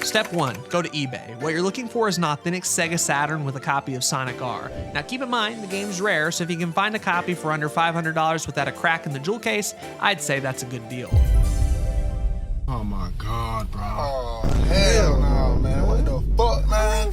Step 1, go to eBay. What you're looking for is an authentic Sega Saturn with a copy of Sonic R. Now keep in mind, the game's rare, so if you can find a copy for under $500 without a crack in the jewel case, I'd say that's a good deal. Oh my god, bro. Oh, hell no, man. What the fuck, man?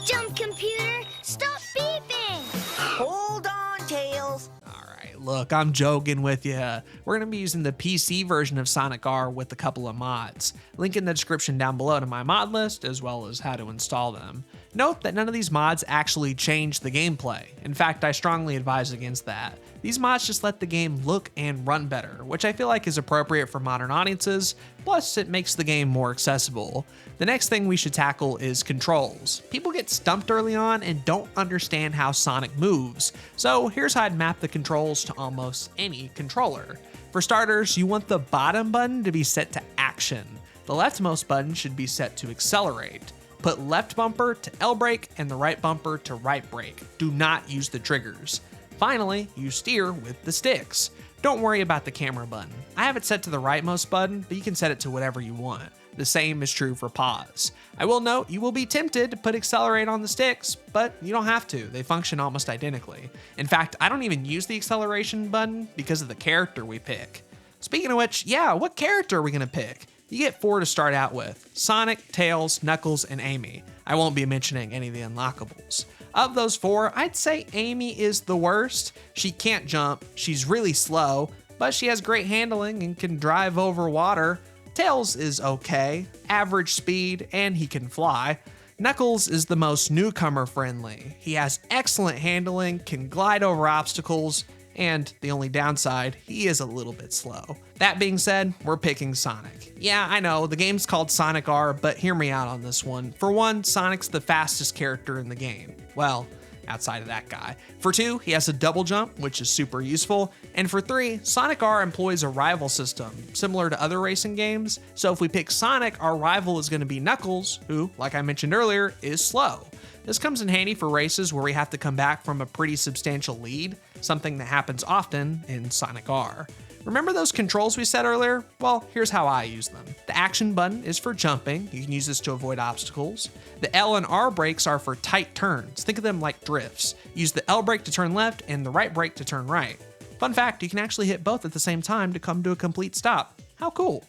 Jump computer, stop beeping! Hold on, Tails. Alright, look, I'm joking with you. We're going to be using the PC version of Sonic R with a couple of mods. Link in the description down below to my mod list, as well as how to install them. Note that none of these mods actually change the gameplay. In fact, I strongly advise against that. These mods just let the game look and run better, which I feel like is appropriate for modern audiences, plus it makes the game more accessible. The next thing we should tackle is controls. People get stumped early on and don't understand how Sonic moves, so here's how I'd map the controls to almost any controller. For starters, you want the bottom button to be set to action. The leftmost button should be set to accelerate. Put left bumper to L brake and the right bumper to right brake. Do not use the triggers. Finally, you steer with the sticks. Don't worry about the camera button. I have it set to the rightmost button, but you can set it to whatever you want. The same is true for pause. I will note you will be tempted to put accelerate on the sticks, but you don't have to. They function almost identically. In fact, I don't even use the acceleration button because of the character we pick. Speaking of which, yeah, what character are we gonna pick? You get 4 to start out with: Sonic, Tails, Knuckles, and Amy. I won't be mentioning any of the unlockables. Of those 4, I'd say Amy is the worst. She can't jump, she's really slow, but she has great handling and can drive over water. Tails is okay, average speed, and he can fly. Knuckles is the most newcomer friendly. He has excellent handling, can glide over obstacles, and the only downside, he is a little bit slow. That being said, we're picking Sonic. Yeah, I know, the game's called Sonic R, but hear me out on this one. For one, Sonic's the fastest character in the game. Well, outside of that guy. For 2, he has a double jump, which is super useful. And for 3, Sonic R employs a rival system, similar to other racing games. So if we pick Sonic, our rival is going to be Knuckles, who, like I mentioned earlier, is slow. This comes in handy for races where we have to come back from a pretty substantial lead, something that happens often in Sonic R. Remember those controls we said earlier? Well, here's how I use them. The action button is for jumping. You can use this to avoid obstacles. The L and R brakes are for tight turns. Think of them like drifts. Use the L brake to turn left and the right brake to turn right. Fun fact, you can actually hit both at the same time to come to a complete stop. How cool.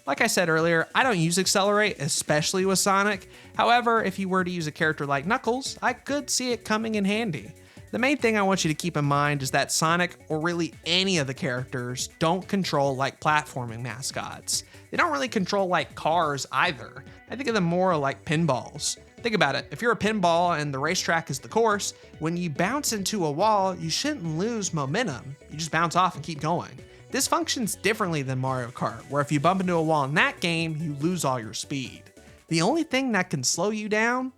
Like I said earlier, I don't use accelerate, especially with Sonic. However, if you were to use a character like Knuckles, I could see it coming in handy. The main thing I want you to keep in mind is that Sonic, or really any of the characters, don't control like platforming mascots. They don't really control like cars either. I think of them more like pinballs. Think about it, if you're a pinball and the racetrack is the course, when you bounce into a wall, you shouldn't lose momentum. You just bounce off and keep going. This functions differently than Mario Kart, where if you bump into a wall in that game, you lose all your speed. The only thing that can slow you down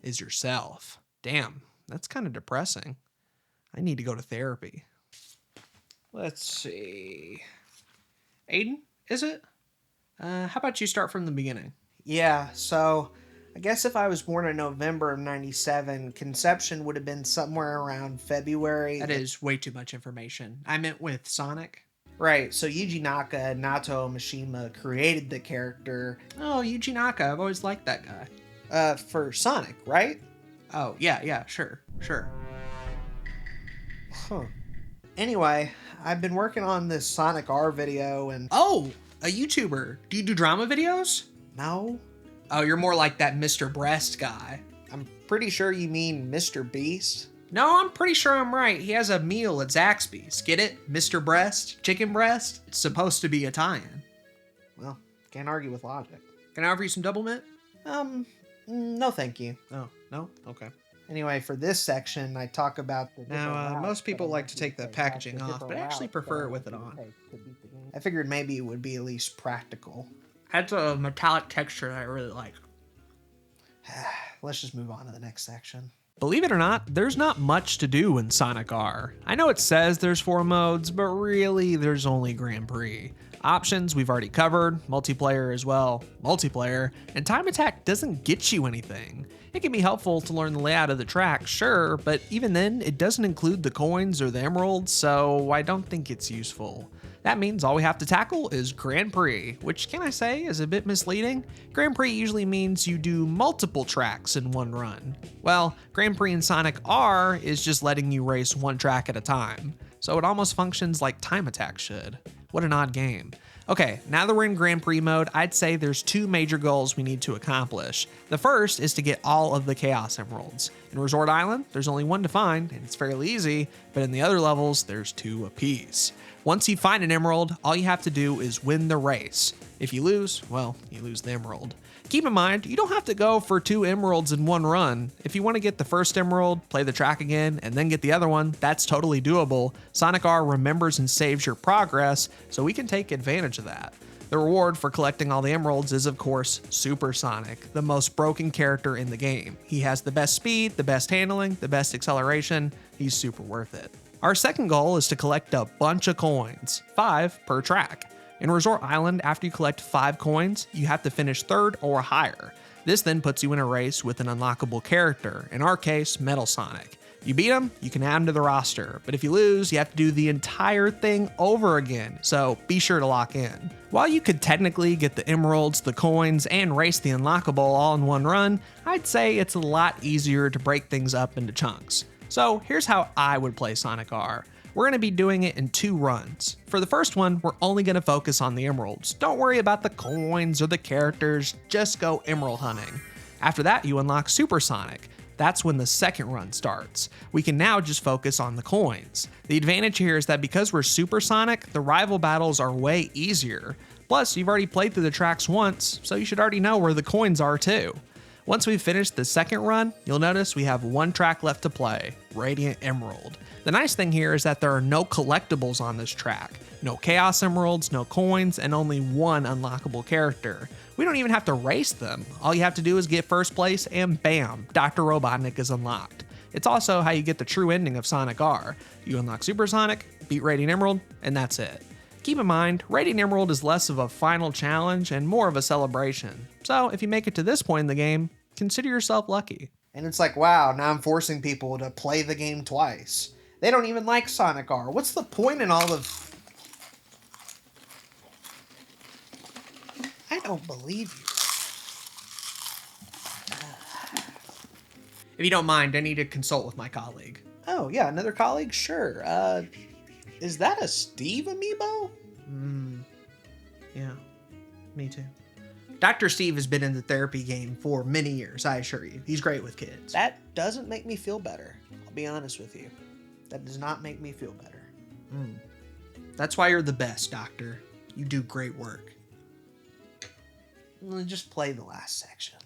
is yourself. Damn, that's kind of depressing. I need to go to therapy. Let's see. Aiden, is it? How about you start from the beginning? Yeah, so I guess if I was born in November of 97, conception would have been somewhere around February. That is way too much information. I meant with Sonic. Right, so Yuji Naka and Nato Mishima created the character. Oh, Yuji Naka, I've always liked that guy. For Sonic, right? Oh, yeah, sure. Huh. Anyway, I've been working on this Sonic R video and... Oh, a YouTuber. Do you do drama videos? No. Oh, you're more like that Mr. Breast guy. I'm pretty sure you mean Mr. Beast. No, I'm pretty sure I'm right. He has a meal at Zaxby's. Get it? Mr. Breast? Chicken breast? It's supposed to be a tie-in. Well, can't argue with logic. Can I offer you some double mint? No thank you. Oh, no? Okay. Anyway, for this section, I talk about the Now, most people like to take the packaging off, but I actually prefer it with it on. I figured maybe it would be at least practical. That's a metallic texture that I really like. Let's just move on to the next section. Believe it or not, there's not much to do in Sonic R. I know it says there's 4 modes, but really there's only Grand Prix. Options we've already covered, multiplayer as well, multiplayer, and time attack doesn't get you anything. It can be helpful to learn the layout of the track, sure, but even then, it doesn't include the coins or the emeralds, so I don't think it's useful. That means all we have to tackle is Grand Prix, which can I say is a bit misleading. Grand Prix usually means you do multiple tracks in one run. Well, Grand Prix in Sonic R is just letting you race one track at a time, so it almost functions like Time Attack should. What an odd game. Okay, now that we're in Grand Prix mode, I'd say there's two major goals we need to accomplish. The first is to get all of the Chaos Emeralds. In Resort Island, there's only one to find, and it's fairly easy, but in the other levels, there's two apiece. Once you find an emerald, all you have to do is win the race. If you lose, well, you lose the emerald. Keep in mind, you don't have to go for 2 emeralds in one run. If you want to get the first emerald, play the track again, and then get the other one, that's totally doable. Sonic R remembers and saves your progress, so we can take advantage of that. The reward for collecting all the emeralds is, of course, Super Sonic, the most broken character in the game. He has the best speed, the best handling, the best acceleration. He's super worth it. Our second goal is to collect a bunch of coins, 5 per track. In Resort Island, after you collect 5 coins, you have to finish 3rd or higher. This then puts you in a race with an unlockable character, in our case, Metal Sonic. You beat him, you can add him to the roster, but if you lose, you have to do the entire thing over again, so be sure to lock in. While you could technically get the emeralds, the coins, and race the unlockable all in one run, I'd say it's a lot easier to break things up into chunks. So here's how I would play Sonic R. We're going to be doing it in 2 runs. For the first one, we're only going to focus on the emeralds. Don't worry about the coins or the characters, just go emerald hunting. After that, you unlock Super Sonic. That's when the second run starts. We can now just focus on the coins. The advantage here is that because we're Super Sonic, the rival battles are way easier. Plus, you've already played through the tracks once, so you should already know where the coins are too. Once we've finished the second run, you'll notice we have 1 track left to play, Radiant Emerald. The nice thing here is that there are no collectibles on this track. No Chaos Emeralds, no coins, and only 1 unlockable character. We don't even have to race them. All you have to do is get first place and bam, Dr. Robotnik is unlocked. It's also how you get the true ending of Sonic R. You unlock Super Sonic, beat Radiant Emerald, and that's it. Keep in mind, Radiant Emerald is less of a final challenge and more of a celebration. So if you make it to this point in the game, consider yourself lucky. And it's like, wow, now I'm forcing people to play the game twice. They don't even like Sonic R. What's the point in all of... I don't believe you. If you don't mind, I need to consult with my colleague. Oh, yeah, another colleague? Sure. Is that a Steve amiibo? Yeah, me too. Dr. Steve has been in the therapy game for many years, I assure you. He's great with kids. That doesn't make me feel better. I'll be honest with you. That does not make me feel better. That's why you're the best, Doctor. You do great work. Just play the last section.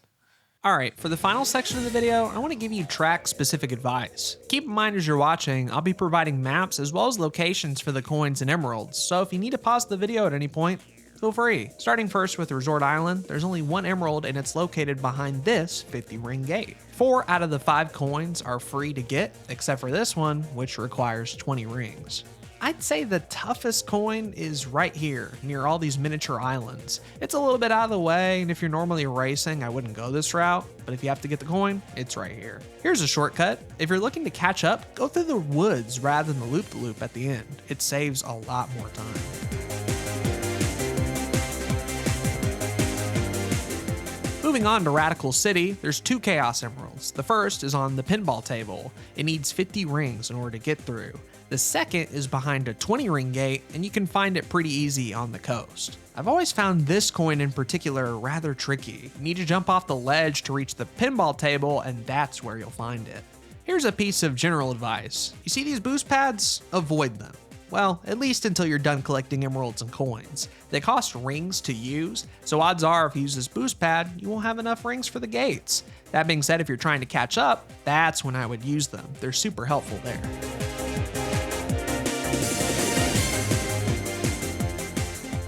Alright, for the final section of the video, I want to give you track-specific advice. Keep in mind as you're watching, I'll be providing maps as well as locations for the coins and emeralds, so if you need to pause the video at any point, feel free. Starting first with Resort Island, there's only 1 emerald and it's located behind this 50-ring gate. 4 out of the 5 coins are free to get, except for this one, which requires 20 rings. I'd say the toughest coin is right here, near all these miniature islands. It's a little bit out of the way, and if you're normally racing, I wouldn't go this route, but if you have to get the coin, it's right here. Here's a shortcut. If you're looking to catch up, go through the woods rather than the loop-de-loop at the end. It saves a lot more time. Moving on to Radical City, there's 2 Chaos Emeralds. The first is on the pinball table. It needs 50 rings in order to get through. The second is behind a 20-ring gate, and you can find it pretty easy on the coast. I've always found this coin in particular rather tricky. You need to jump off the ledge to reach the pinball table, and that's where you'll find it. Here's a piece of general advice. You see these boost pads? Avoid them. Well, at least until you're done collecting emeralds and coins. They cost rings to use, so odds are if you use this boost pad, you won't have enough rings for the gates. That being said, if you're trying to catch up, that's when I would use them. They're super helpful there.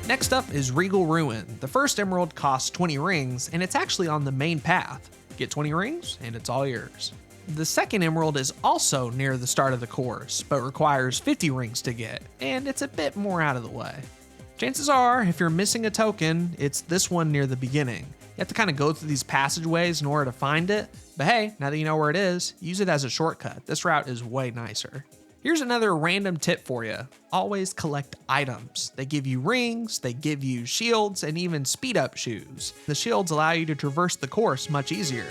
Next up is Regal Ruin. The first emerald costs 20 rings, and it's actually on the main path. Get 20 rings, and it's all yours. The second emerald is also near the start of the course, but requires 50 rings to get, and it's a bit more out of the way. Chances are, if you're missing a token, it's this one near the beginning. You have to kind of go through these passageways in order to find it, but hey, now that you know where it is, use it as a shortcut. This route is way nicer. Here's another random tip for you. Always collect items. They give you rings, they give you shields, and even speed up shoes. The shields allow you to traverse the course much easier.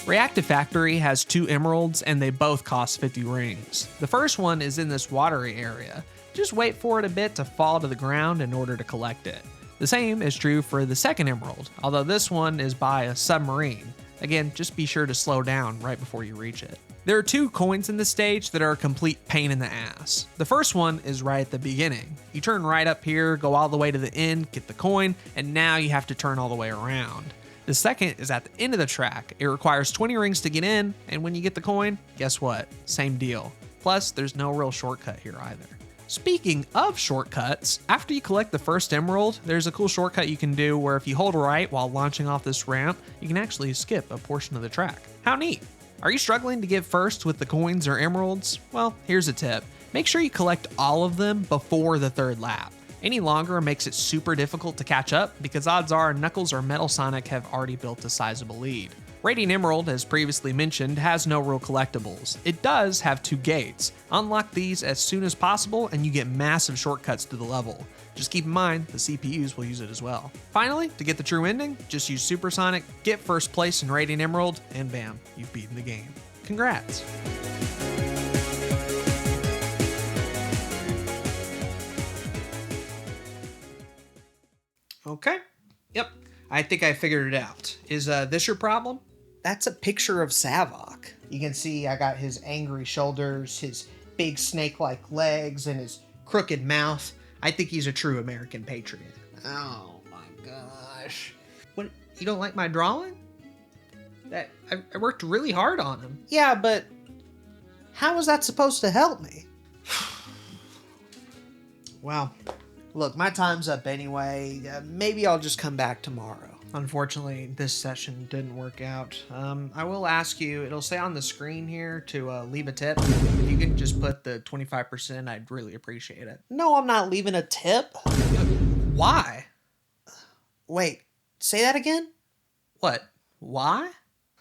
Reactive Factory has 2 emeralds and they both cost 50 rings. The first one is in this watery area. Just wait for it a bit to fall to the ground in order to collect it. The same is true for the second emerald, although this one is by a submarine. Again, just be sure to slow down right before you reach it. There are 2 coins in this stage that are a complete pain in the ass. The first one is right at the beginning. You turn right up here, go all the way to the end, get the coin, and now you have to turn all the way around. The second is at the end of the track. It requires 20 rings to get in, and when you get the coin, guess what? Same deal. Plus, there's no real shortcut here either. Speaking of shortcuts, after you collect the first emerald, there's a cool shortcut you can do where if you hold right while launching off this ramp, you can actually skip a portion of the track. How neat! Are you struggling to get first with the coins or emeralds? Well, here's a tip. Make sure you collect all of them before the 3rd lap. Any longer makes it super difficult to catch up because odds are Knuckles or Metal Sonic have already built a sizable lead. Radiant Emerald, as previously mentioned, has no real collectibles. It does have 2 gates. Unlock these as soon as possible and you get massive shortcuts to the level. Just keep in mind, the CPUs will use it as well. Finally, to get the true ending, just use Supersonic, get first place in Radiant Emerald, and bam, you've beaten the game. Congrats! Okay. Yep. I think I figured it out. Is this your problem? That's a picture of Savok. You can see I got his angry shoulders, his big snake-like legs, and his crooked mouth. I think he's a true American patriot. Oh my gosh. What, you don't like my drawing? I worked really hard on him. Yeah, but how was that supposed to help me? Well, look, my time's up anyway. Maybe I'll just come back tomorrow. Unfortunately, this session didn't work out. I will ask you, it'll say on the screen here to leave a tip. If you can just put the 25%, I'd really appreciate it. No, I'm not leaving a tip. Why? Wait, say that again? What? Why?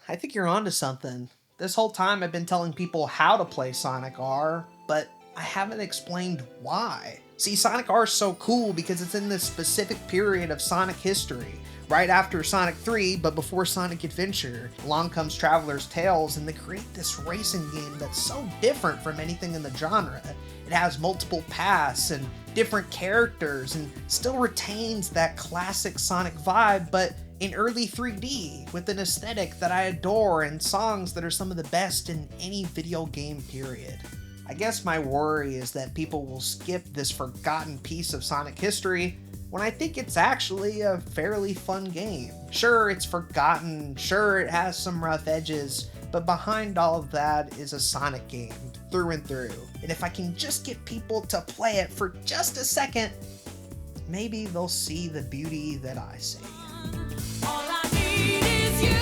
I think you're onto something. This whole time I've been telling people how to play Sonic R, but I haven't explained why. See, Sonic R is so cool because it's in this specific period of Sonic history. Right after Sonic 3, but before Sonic Adventure. Along comes Traveler's Tales, and they create this racing game that's so different from anything in the genre. It has multiple paths and different characters, and still retains that classic Sonic vibe, but in early 3D, with an aesthetic that I adore and songs that are some of the best in any video game period. I guess my worry is that people will skip this forgotten piece of Sonic history when I think it's actually a fairly fun game. Sure, it's forgotten, sure it has some rough edges, but behind all of that is a Sonic game, through and through. And if I can just get people to play it for just a second, maybe they'll see the beauty that I see. All I need is you.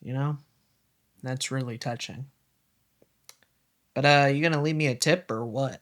You know, that's really touching. But you gonna leave me a tip or what?